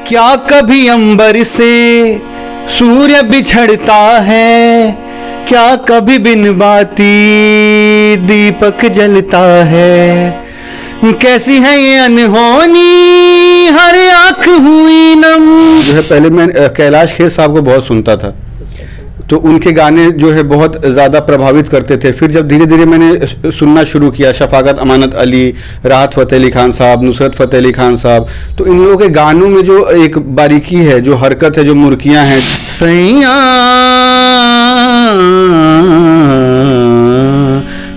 क्या कभी अंबर से सूर्य बिछड़ता है, क्या कभी बिन बाती दीपक जलता है। कैसी है ये अनहोनी हर आँख हुई नम। जो है पहले मैं कैलाश खेर साहब को बहुत सुनता था, तो उनके गाने जो है बहुत ज़्यादा प्रभावित करते थे। फिर जब धीरे धीरे मैंने सुनना शुरू किया शफाकत अमानत अली, राहत फ़तेह अली खान साहब, नुसरत फ़तेह अली खान साहब, तो इन लोगों के गानों में जो एक बारीकी है, जो हरकत है, जो मुर्कियाँ हैं, सैया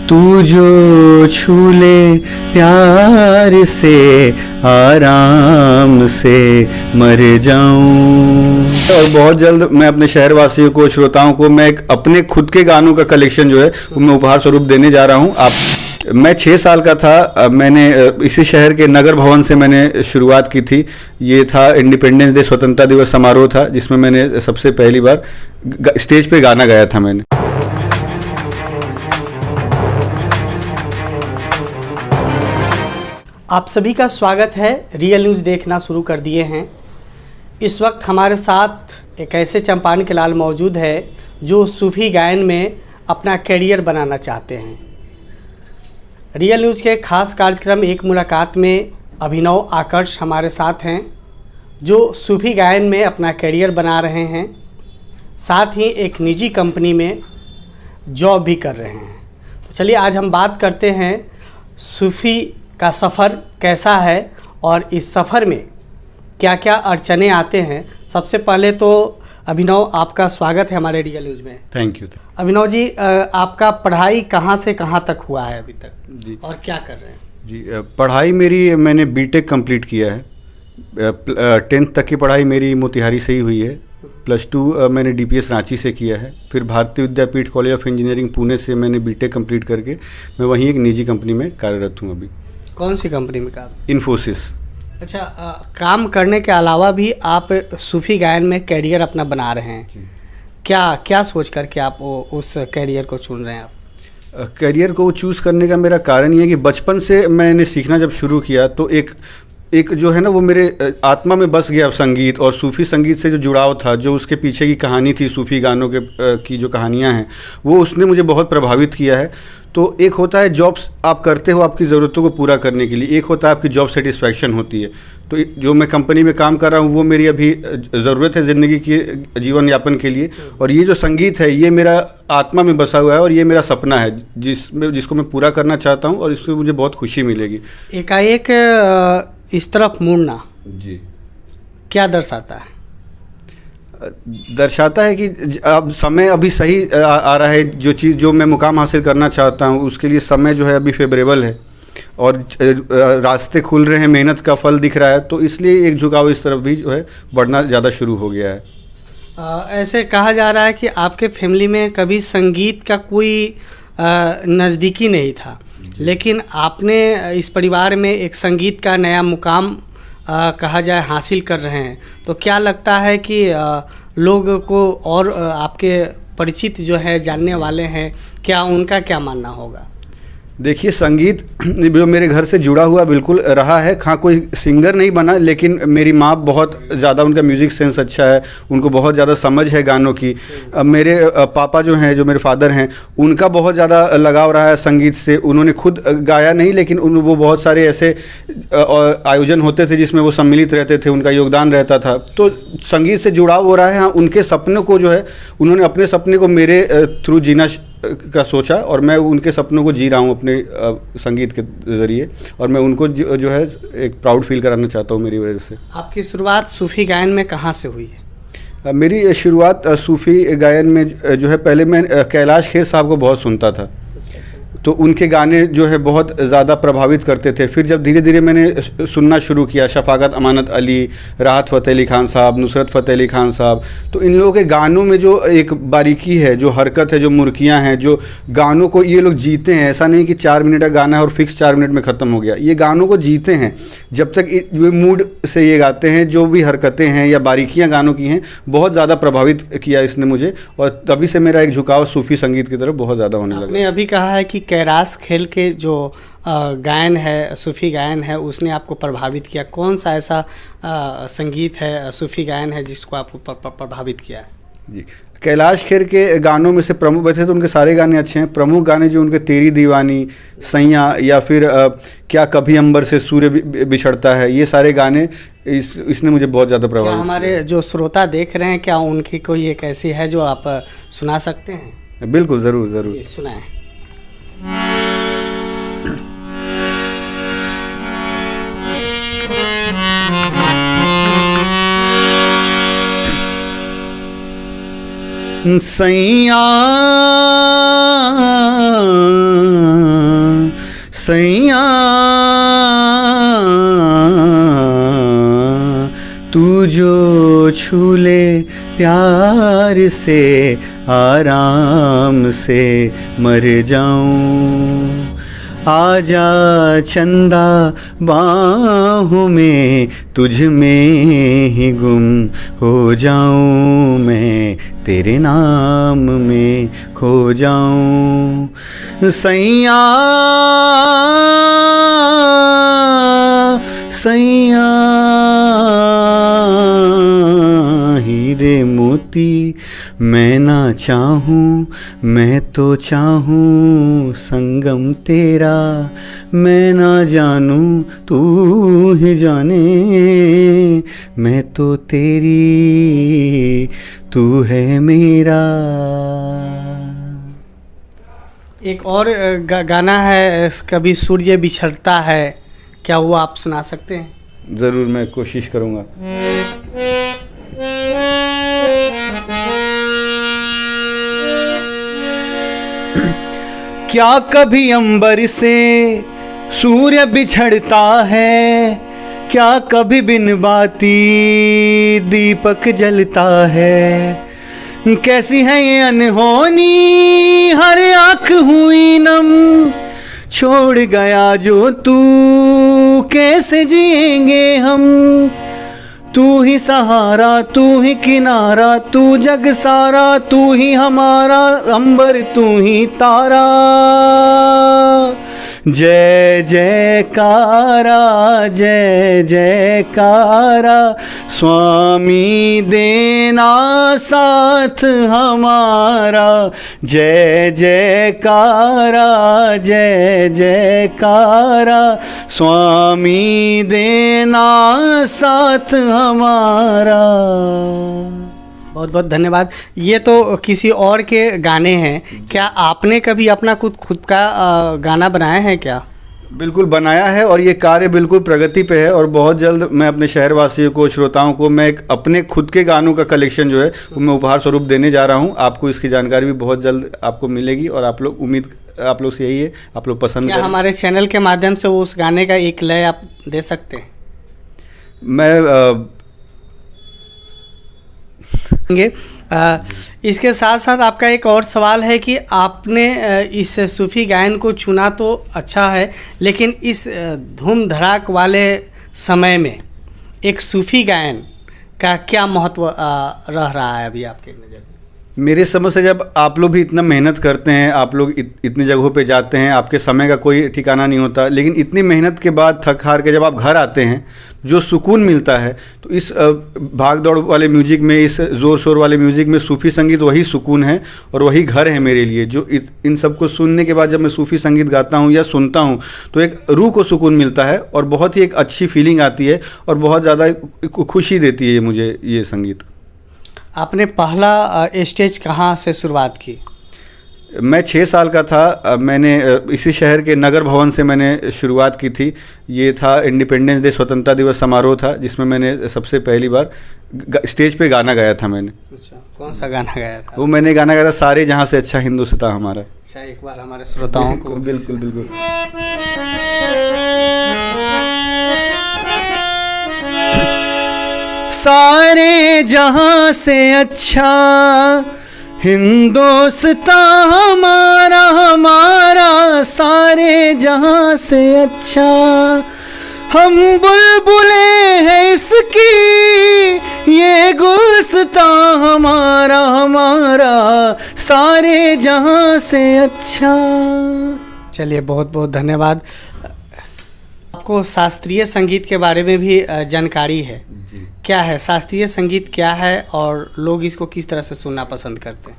तू जो छू ले प्यार से आराम से मर जाऊं। और बहुत जल्द मैं अपने शहरवासियों को, श्रोताओं को, मैं एक अपने खुद के गानों का कलेक्शन जो है वो मैं उपहार स्वरूप देने जा रहा हूं। मैं 6 साल का था, मैंने इसी शहर के नगर भवन से मैंने शुरुआत की थी। ये था इंडिपेंडेंस डे, स्वतंत्रता दिवस समारोह था, जिसमें मैंने सबसे पहली बार स्टेज पे गाना गाया था मैंने। आप सभी का स्वागत है। रियल न्यूज़ देखना शुरू कर दिए हैं। इस वक्त हमारे साथ एक ऐसे चंपारण के लाल मौजूद है जो सूफी गायन में अपना करियर बनाना चाहते हैं। रियल न्यूज़ के खास कार्यक्रम एक मुलाकात में अभिनव आकर्ष हमारे साथ हैं जो सूफी गायन में अपना करियर बना रहे हैं, साथ ही एक निजी कंपनी में जॉब भी कर रहे हैं। तो चलिए आज हम बात करते हैं सूफी का सफ़र कैसा है और इस सफ़र में क्या क्या अड़चने आते हैं। सबसे पहले तो अभिनव, आपका स्वागत है हमारे रियल न्यूज़ में। Thank you. अभिनव जी, आपका पढ़ाई कहाँ से कहाँ तक हुआ है अभी तक जी, और क्या कर रहे हैं? जी, पढ़ाई मेरी, मैंने बीटेक कंप्लीट किया है। 10th तक की पढ़ाई मेरी मोतिहारी से ही हुई है। +2 मैंने DPS रांची से किया है। फिर भारतीय विद्यापीठ कॉलेज ऑफ इंजीनियरिंग पुणे से मैंने बीटेक कंप्लीट करके मैं वहीं एक निजी कंपनी में कार्यरत हूँ अभी। कौन सी कंपनी में काम? इन्फोसिस। अच्छा, काम करने के अलावा भी आप सूफी गायन में करियर अपना बना रहे हैं। क्या क्या सोच करके आप उस करियर को चुन रहे हैं? आप करियर को चूज़ करने का मेरा कारण ये है कि बचपन से मैंने सीखना जब शुरू किया तो एक जो है ना, वो मेरे आत्मा में बस गया संगीत, और सूफ़ी संगीत से जो जुड़ाव था, जो उसके पीछे की कहानी थी, सूफ़ी गानों के की जो कहानियाँ हैं, वो उसने मुझे बहुत प्रभावित किया है। तो एक होता है जॉब्स आप करते हो आपकी ज़रूरतों को पूरा करने के लिए, एक होता है आपकी जॉब सेटिस्फैक्शन होती है। तो जो मैं कंपनी में काम कर रहा हूँ वो मेरी अभी ज़रूरत है ज़िंदगी के जीवन यापन के लिए, और ये जो संगीत है ये मेरा आत्मा में बसा हुआ है और ये मेरा सपना है जिसको मैं पूरा करना चाहता हूँ, और इसमें मुझे बहुत खुशी मिलेगी। एकाएक इस तरफ मुड़ना जी क्या दर्शाता है? दर्शाता है कि अब समय अभी सही आ रहा है। जो चीज़, जो मैं मुकाम हासिल करना चाहता हूँ उसके लिए समय जो है अभी फेवरेबल है, और रास्ते खुल रहे हैं, मेहनत का फल दिख रहा है, तो इसलिए एक झुकाव इस तरफ भी जो है बढ़ना ज़्यादा शुरू हो गया है। ऐसे कहा जा रहा है कि आपके फैमिली में कभी संगीत का कोई नज़दीकी नहीं था, लेकिन आपने इस परिवार में एक संगीत का नया मुकाम कहा जाए हासिल कर रहे हैं। तो क्या लगता है कि लोग को और आपके परिचित जो है जानने वाले हैं, क्या उनका क्या मानना होगा? देखिए, संगीत जो मेरे घर से जुड़ा हुआ बिल्कुल रहा है। हाँ, कोई सिंगर नहीं बना, लेकिन मेरी माँ बहुत ज़्यादा, उनका म्यूज़िक सेंस अच्छा है, उनको बहुत ज़्यादा समझ है गानों की। मेरे पापा जो हैं, जो मेरे फादर हैं, उनका बहुत ज़्यादा लगाव रहा है संगीत से। उन्होंने खुद गाया नहीं, लेकिन वो बहुत सारे ऐसे आयोजन होते थे जिसमें वो सम्मिलित रहते थे, उनका योगदान रहता था। तो संगीत से जुड़ाव हो रहा है। हाँ, उनके सपनों को जो है, उन्होंने अपने सपने को मेरे थ्रू जीना का सोचा, और मैं उनके सपनों को जी रहा हूँ अपने संगीत के ज़रिए, और मैं उनको जो है एक प्राउड फील कराना चाहता हूँ मेरी वजह से। आपकी शुरुआत सूफ़ी गायन में कहाँ से हुई है? मेरी शुरुआत सूफ़ी गायन में जो है, पहले मैं कैलाश खेर साहब को बहुत सुनता था, तो उनके गाने जो है बहुत ज़्यादा प्रभावित करते थे। फिर जब धीरे धीरे मैंने सुनना शुरू किया शफाकत अमानत अली, राहत फ़तेह अली खान साहब, नुसरत फ़तेह अली खान साहब, तो इन लोगों के गानों में जो एक बारीकी है, जो हरकत है, जो मुर्कियाँ हैं, जो गानों को ये लोग जीते हैं। ऐसा नहीं कि 4 मिनट का गाना है और फिक्स 4 मिनट में ख़त्म हो गया। ये गानों को जीते हैं, जब तक ये मूड से ये गाते हैं, जो भी हरकतें हैं या बारीकियाँ गानों की हैं, बहुत ज़्यादा प्रभावित किया इसने मुझे, और तभी से मेरा एक झुकाव सूफ़ी संगीत की तरफ बहुत ज़्यादा होने लगा। आपने अभी कहा है कि कैलाश खेर के जो गायन है, सूफ़ी गायन है, उसने आपको प्रभावित किया? कौन सा ऐसा संगीत है, सूफ़ी गायन है जिसको आपको प्रभावित किया है? जी, कैलाश खेर के गानों में से प्रमुख वैसे तो उनके सारे गाने अच्छे हैं। प्रमुख गाने जो उनके तेरी दीवानी, सैया, या फिर क्या कभी अंबर से सूर्य बिछड़ता है, ये सारे गाने इसने मुझे बहुत ज़्यादा प्रभावित किया। हमारे जो श्रोता देख रहे हैं, क्या उनकी कोई एक ऐसी है जो आप सुना सकते हैं? बिल्कुल, ज़रूर ज़रूर। जी, सुनाएं। सैया सैया तू जो छू ले प्यार से, आराम से मर जाऊं। आजा चंदा बाहों में, तुझ में ही गुम हो जाऊं मैं, तेरे नाम में खो जाऊं। सैया सैया हीरे मोती मैं ना चाहूँ, मैं तो चाहूँ संगम तेरा। मैं ना जानूँ तू ही जाने, मैं तो तेरी तू है मेरा। एक और गाना है, कभी सूर्य बिछड़ता है, क्या वो आप सुना सकते हैं? ज़रूर, मैं कोशिश करूँगा। क्या कभी अंबर से सूर्य बिछड़ता है, क्या कभी बिन बाती दीपक जलता है। कैसी है ये अनहोनी, हर आँख हुई नम, छोड़ गया जो तू कैसे जिएंगे हम। तू ही सहारा, तू ही किनारा, तू जग सारा, तू ही हमारा अंबर, तू ही तारा। जय जयकारा, जय जयकारा, स्वामी देना साथ हमारा। जय जयकारा, जय जयकारा, स्वामी देना साथ हमारा। बहुत बहुत धन्यवाद। ये तो किसी और के गाने हैं, क्या आपने कभी अपना खुद का गाना बनाया है क्या? बिल्कुल बनाया है, और ये कार्य बिल्कुल प्रगति पे है, और बहुत जल्द मैं अपने शहरवासियों को, श्रोताओं को, मैं एक अपने खुद के गानों का कलेक्शन जो है वो मैं उपहार स्वरूप देने जा रहा हूँ। आपको इसकी जानकारी भी बहुत जल्द आपको मिलेगी, और आप लोग उम्मीद आप लोग से यही है, आप लोग पसंद क्या करें। हमारे चैनल के माध्यम से उस गाने का एक लय आप दे सकते हैं? मैं इसके साथ साथ आपका एक और सवाल है कि आपने इस सूफ़ी गायन को चुना तो अच्छा है, लेकिन इस धूम धड़ाक वाले समय में एक सूफ़ी गायन का क्या महत्व रह रहा है अभी आपके नज़र में? मेरे समझ से जब आप लोग भी इतना मेहनत करते हैं, आप लोग इतनी जगहों पे जाते हैं, आपके समय का कोई ठिकाना नहीं होता, लेकिन इतनी मेहनत के बाद थक हार के जब आप घर आते हैं, जो सुकून मिलता है, तो इस भाग दौड़ वाले म्यूज़िक में, इस ज़ोर शोर वाले म्यूज़िक में सूफ़ी संगीत वही सुकून है और वही घर है मेरे लिए। जो इन सबको सुनने के बाद जब मैं सूफ़ी संगीत गाता हूँ या सुनता हूँ, तो एक रूह को सुकून मिलता है और बहुत ही एक अच्छी फीलिंग आती है और बहुत ज़्यादा खुशी देती है मुझे ये संगीत। आपने पहला स्टेज कहाँ से शुरुआत की? मैं 6 साल का था, मैंने इसी शहर के नगर भवन से मैंने शुरुआत की थी। ये था इंडिपेंडेंस डे, स्वतंत्रता दिवस समारोह था, जिसमें मैंने सबसे पहली बार स्टेज पे गाना गाया था मैंने। अच्छा, कौन सा गाना गाया था? वो मैंने गाना गाया था, सारे जहाँ से अच्छा हिंदुस्तान हमारा। अच्छा, एक बार हमारे श्रोताओं को। बिल्कुल बिल्कुल। सारे जहाँ से अच्छा हिंदुस्तान हमारा, हमारा सारे जहाँ से अच्छा। हम बुलबुले हैं इसकी, ये गुलस्तान हमारा, हमारा सारे जहाँ से अच्छा। चलिए, बहुत बहुत धन्यवाद। आपको शास्त्रीय संगीत के बारे में भी जानकारी है जी। क्या है शास्त्रीय संगीत, क्या है और लोग इसको किस तरह से सुनना पसंद करते हैं?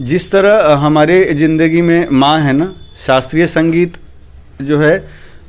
जिस तरह हमारे ज़िंदगी में माँ है ना, शास्त्रीय संगीत जो है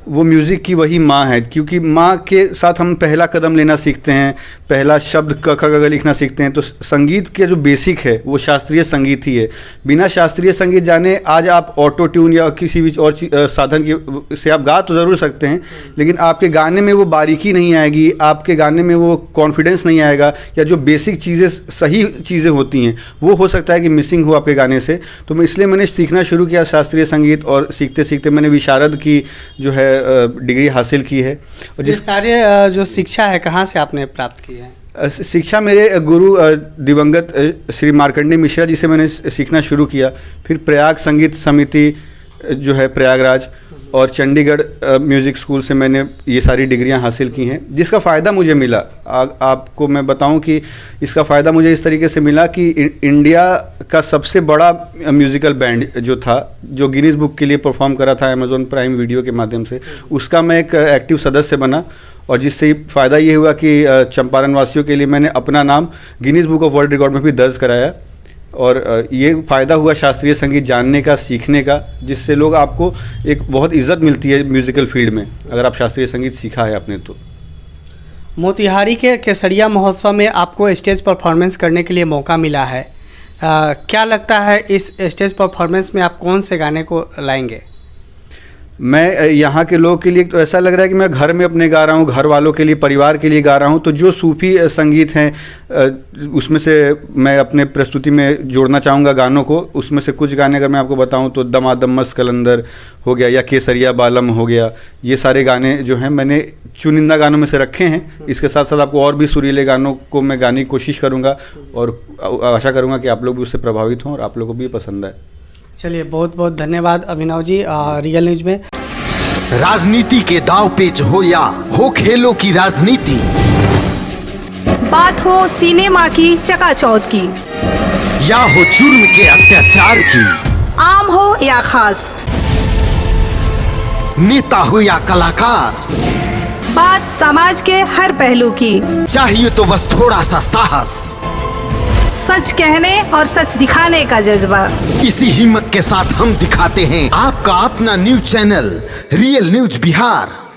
वो म्यूज़िक की वही माँ है, क्योंकि माँ के साथ हम पहला कदम लेना सीखते हैं, पहला शब्द क ख ग घ लिखना सीखते हैं। तो संगीत के जो बेसिक है वो शास्त्रीय संगीत ही है। बिना शास्त्रीय संगीत जाने आज आप ऑटो ट्यून या किसी भी और साधन की से आप गा तो ज़रूर सकते हैं, लेकिन आपके गाने में वो बारीकी नहीं आएगी, आपके गाने में वो कॉन्फिडेंस नहीं आएगा, या जो बेसिक चीज़ें सही चीज़ें होती हैं वो हो सकता है कि मिसिंग हो आपके गाने से। तो इसलिए मैंने सीखना शुरू किया शास्त्रीय संगीत, और सीखते सीखते मैंने विशारद की जो है डिग्री हासिल की है। और ये सारे जो शिक्षा है कहाँ से आपने प्राप्त की है? शिक्षा मेरे गुरु दिवंगत श्री मार्कंडेय मिश्रा जी से मैंने सीखना शुरू किया। फिर प्रयाग संगीत समिति जो है प्रयागराज और चंडीगढ़ म्यूज़िक स्कूल से मैंने ये सारी डिग्रियां हासिल की हैं, जिसका फ़ायदा मुझे मिला। आपको मैं बताऊं कि इसका फ़ायदा मुझे इस तरीके से मिला कि इंडिया का सबसे बड़ा म्यूज़िकल बैंड जो था, जो गिनीज़ बुक के लिए परफॉर्म करा था अमेज़ॉन प्राइम वीडियो के माध्यम से, उसका मैं एक एक्टिव सदस्य बना। और जिससे फ़ायदा ये हुआ कि चंपारण वासियों के लिए मैंने अपना नाम Guinness book of world record में भी दर्ज कराया। और ये फ़ायदा हुआ शास्त्रीय संगीत जानने का, सीखने का, जिससे लोग आपको एक बहुत इज़्ज़त मिलती है म्यूज़िकल फील्ड में, अगर आप शास्त्रीय संगीत सीखा है आपने तो। मोतिहारी के केसरिया महोत्सव में आपको स्टेज परफॉर्मेंस करने के लिए मौका मिला है। क्या लगता है इस स्टेज परफॉर्मेंस में आप कौन से गाने को लाएंगे? मैं यहाँ के लोगों के लिए तो ऐसा लग रहा है कि मैं घर में अपने गा रहा हूँ, घर वालों के लिए, परिवार के लिए गा रहा हूँ। तो जो सूफ़ी संगीत हैं उसमें से मैं अपने प्रस्तुति में जोड़ना चाहूँगा गानों को। उसमें से कुछ गाने अगर मैं आपको बताऊँ तो दमादम मस्त कलंदर हो गया, या केसरिया बालम हो गया। ये सारे गाने जो हैं मैंने चुनिंदा गानों में से रखे हैं। इसके साथ साथ आपको और भी सुरीले गानों को मैं गाने की कोशिश करूँगा, और आशा करूँगा कि आप लोग भी उससे प्रभावित हों और आप लोगों को भी पसंद आए। चलिए, बहुत बहुत धन्यवाद अभिनव जी। रियल न्यूज़ में राजनीति के दाव पेच हो या हो खेलों की राजनीति, बात हो सिनेमा की चकाचौंध की, या हो जुर्म के अत्याचार की, आम हो या खास, नेता हो या कलाकार, बात समाज के हर पहलू की, चाहिए तो बस थोड़ा सा साहस, सच कहने और सच दिखाने का जज्बा। इसी हिम्मत के साथ हम दिखाते हैं आपका अपना news channel real news Bihar.